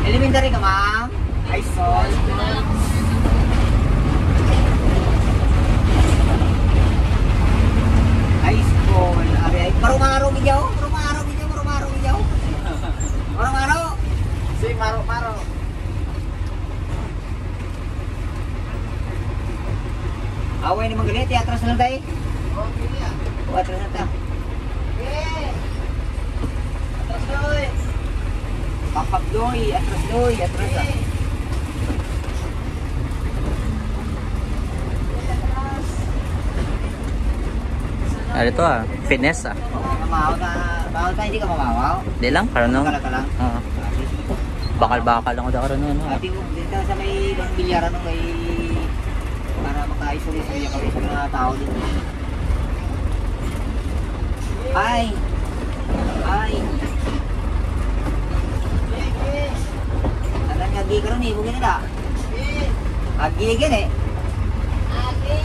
Elementary ka, ma'am? High school? High school. Ay, marumaro giyaw? Marumaro giyaw? Marumaro giyaw? Marumaro? Si maro-maro. Away ni manggalit, atras na lang tayo. Okay niya. O, atras na tayo. Okay. Atras doy. Papap doy, atras na. Ano ito fitness Mamahaw na, bawal tayo, hindi ka mamahaw? Di lang, karano? Ka lang. Oo. Bakal-bakal lang ako da karano. Ating dito sa may bang bilyaran ng may para makaisuli-suli kami sa mga tao dito. Ay! Alam nga, agi ka rin eh, bugin nila. Agi gan eh. Agi!